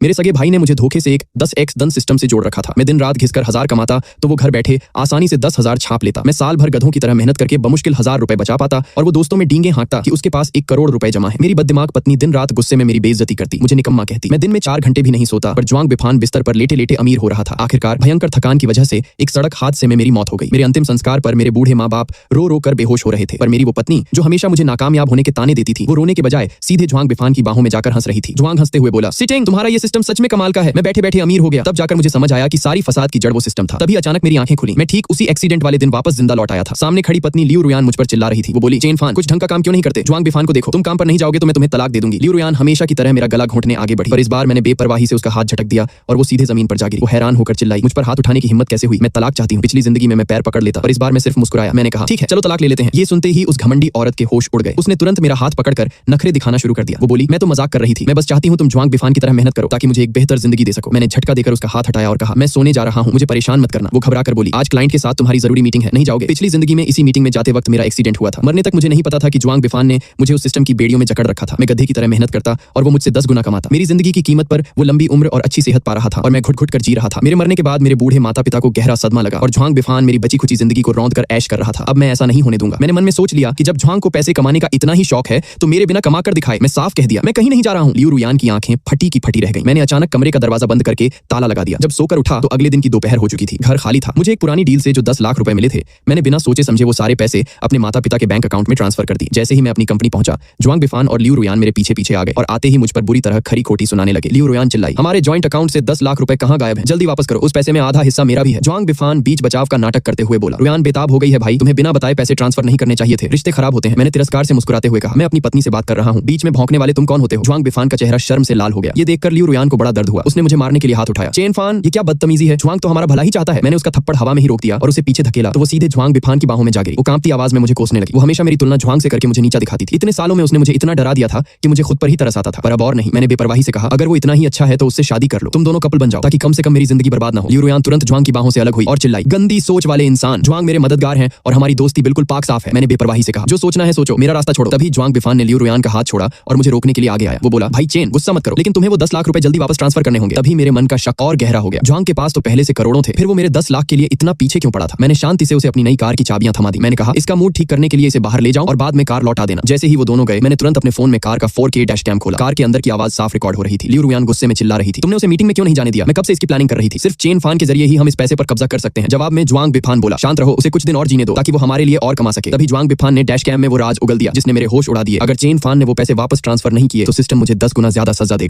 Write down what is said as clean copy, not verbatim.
मेरे सगे भाई ने मुझे धोखे से एक 10x धन सिस्टम से जोड़ रखा था। मैं दिन रात घिसकर 1000 कमाता तो वो घर बैठे आसानी से 10,000 छाप लेता। मैं साल भर गधों की तरह मेहनत करके बमुश्किल 1000 रुपए बचा पाता और वो दोस्तों में डींगे हाँकता कि उसके पास 1 करोड़ रुपए जमा है। मेरी बददिमाग पत्नी दिन रात गुस्से में मेरी बेइज्जती करती, मुझे निकम्मा कहती। मैं दिन में 4 घंटे भी नहीं सोता पर ज्वांग बिफान बिस्तर पर लेटे लेटे अमीर हो रहा था। आखिरकार भयंकर थकान की वजह से एक सड़क हादसे में मेरी मौत हो गई। मेरे अंतिम संस्कार पर मेरे बूढ़े माँ बाप रो रो कर बेहोश हो रहे थे, पर मेरी वो पत्नी जो हमेशा मुझे नाकामयाब होने के ताने देती थी, वो रोने के बजाय सीधे ज्वांग बिफान की बाहों में जाकर हंस रही थी। ज्वांग हंसते हुए बोला, सिटिंग, तुम्हारा ये सिस्टम सच में कमाल का है। मैं बैठे बैठे अमीर हो गया। तब जाकर मुझे समझ आया कि सारी फसाद की जड़ वो सिस्टम था। तभी अचानक मेरी आंखें खुली। मैं ठीक उसी एक्सीडेंट वाले दिन वापस जिंदा लौट आया था। सामने खड़ी पत्नी लियू रुयान मुझ पर चिल्ला रही थी। वो बोली, चेन फान, कुछ ढंग का काम क्यों नहीं करते? ज्वांग बिफान को देखो, तुम काम पर नहीं जाओगे तो मैं तुम्हें तलाक दे दूंगी। लियू रुयान हमेशा की तरह मेरा गला घोंटने आगे बढ़ी, पर इस बार मैंने बेपरवाही से उसका हाथ झटक दिया और वो सीधे जमीन पर जा गिरी। वो हैरान होकर चिल्लाई, मुझ पर हाथ उठाने की हिम्मत कैसे हुई? मैं तलाक चाहती हूँ। पिछली जिंदगी में मैं पैर पकड़ लेता, पर इस बार मैं सिर्फ मुस्कुराया। मैंने कहा, ठीक है, चलो तलाक ले लेते हैं। ये सुनते ही उस घमंडी औरत के होश उड़ गए। उसने तुरंत मेरा हाथ पकड़कर नखरे दिखाना शुरू कर दिया। वो बोली, मैं तो मजाक कर रही थी, मैं बस चाहती हूँ तुम ज्वांग बिफान की तरह मेहनत करो ताकि मुझे एक बेहतर जिंदगी दे सको। मैंने झटका देकर उसका हाथ हटाया और कहा, मैं सोने जा रहा हूँ, मुझे परेशान मत करना। वो घबरा कर बोली, आज क्लाइंट के साथ तुम्हारी जरूरी मीटिंग है, नहीं जाओगे? पिछली जिंदगी में इसी मीटिंग में जाते वक्त मेरा एक्सीडेंट हुआ था। मरने तक मुझे नहीं पता था कि ज्वांग बिफान ने मुझे उस सिस्टम की बेड़ियों में जकड़ रखा था। मैं गधे की तरह मेहनत करता और वो मुझसे 10 गुना कमाता। मेरी जिंदगी की कीमत पर वो लंबी उम्र और अच्छी सेहत पा रहा था और मैं घुट घुट कर जी रहा था। मेरे मरने के बाद मेरे बूढ़े माता पिता को गहरा सदमा लगा और ज्वांग बिफान मेरी बची खुची जिंदगी को रौंद कर ऐश कर रहा था। अब मैं ऐसा नहीं होने दूंगा। मैंने मन में सोच लिया कि जब ज्वांग को पैसे कमाने का इतना ही शौक है तो मेरे बिना कमा कर दिखाए। मैं साफ कह दिया, मैं कहीं नहीं जा रहा हूँ। लियू रुयान की आंखें फटी की फटी रह गई। मैंने अचानक कमरे का दरवाजा बंद करके ताला लगा दिया। जब सोकर उठा तो अगले दिन की दोपहर हो चुकी थी। घर खाली था। मुझे एक पुरानी डील से जो 10 लाख रुपए मिले थे, मैंने बिना सोचे समझे वो सारे पैसे अपने माता पिता के बैंक अकाउंट में ट्रांसफर कर दी। जैसे ही मैं अपनी कंपनी पहुंचा, ज्वांग बिफान और लियू रुयान मेरे पीछे पीछे आ गए और आते ही मुझ पर बुरी तरह खरी खोटी सुनाने लगे। लियू रुयान चिल्लाई, हमारे जॉइंट अकाउंट से 10 लाख रुपए कहाँ गायब है? जल्दी वापस करो, उस पैसे में आधा हिस्सा मेरा भी है। ज्वांग बिफान बीच बचाव का नाटक करते हुए बोला, रुयान बेताब हो गई है भाई, तुम्हें बिना बताए पैसे ट्रांसफर नहीं करने चाहिए थे, रिश्ते खराब होते हैं। मैंने तिरस्कार से मुस्कुराते हुए कहा, मैं अपनी पत्नी से बात कर रहा हूँ, बीच में भौंकने वाले तुम कौन होते हो? ज्वांग बिफान का चेहरा शर्म से लाल हो गया। ये देखकर लियू रुयान को बड़ा दर्द हुआ। उसने मुझे मारने के लिए हाथ उठाया। चेन फान, ये क्या बदतमीजी है? ज्वांग तो हमारा भला ही चाहता है। मैंने उसका थप्पड़ हवा में ही रोक दिया और उसे पीछे धकेला तो वो सीधे ज्वांग बिफान की बाहों में जा गिरी। वो कांपती आवाज में मुझे कोसने लगी। वो हमेशा मेरी तुलना ज्वांग से करके मुझे नीचा दिखाती थी। इतने सालों में उसने मुझे इतना डरा दिया था कि मुझे खुद पर ही तरस आता था, पर अब और नहीं। मैंने बेपरवाही से कहा, अगर वो इतना ही अच्छा है तो उससे शादी कर लो, तुम दोनों कपल बन जाओ ताकि कम से कम मेरी जिंदगी बर्बाद ना हो। लियू रुयान तुरंत ज्वांग की बाहों से अलग हुई और चिल्लाई, गंदी सोच वाले इंसान, ज्वांग मेरे मददगार हैं और हमारी दोस्ती बिल्कुल पाक साफ है। मैंने बेपरवाही से कहा, जो सोचना है सोचो, मेरा रास्ता छोड़ो। तभी ज्वांग बिफान ने लियू रुयान का हाथ छोड़ा और मुझे रोकने के लिए आगे आया। वो बोला, भाई चेन, गुस्सा मत करो, लेकिन तुम्हें वो 10 लाख रुपए जल्दी वापस ट्रांसफर करने होंगे। तभी मेरे मन का शक और गहरा हो गया। ज्वांग के पास तो पहले से करोड़ों थे, फिर वो मेरे 10 लाख के लिए इतना पीछे क्यों पड़ा था? मैंने शांति से उसे अपनी नई कार की चाबियां थमा दी। मैंने कहा, इसका मूड ठीक करने के लिए इसे बाहर ले जाओ और बाद में कार लौटा देना। जैसे ही वो दोनों गए, मैंने तुरंत अपने फोन में कार का 4K डैश कैम खोला। कार के अंदर की आवाज साफ रिकॉर्ड हो रही थी। लियू रुयान गुस्से में चिल्ला रही थी, तुमने उसे मीटिंग में क्यों नहीं जाने दिया? मैं कब से इसकी प्लानिंग कर रही थी, सिर्फ चेन फान के जरिए ही हम इस पैसे पर कब्जा कर सकते हैं। जवाब में ज्वांग बिफान बोला, शांत रहो, उसे कुछ दिन और जीने दो ताकि वो हमारे लिए और कमा सके। तभी ज्वांग बिफान ने डैश कैम में वो राज उगल दिया जिसने मेरे होश उड़ा दिए। अगर चेन फान ने वो पैसे वापस ट्रांसफर नहीं किए तो सिस्टम मुझे 10 गुना ज्यादा सजा देगा।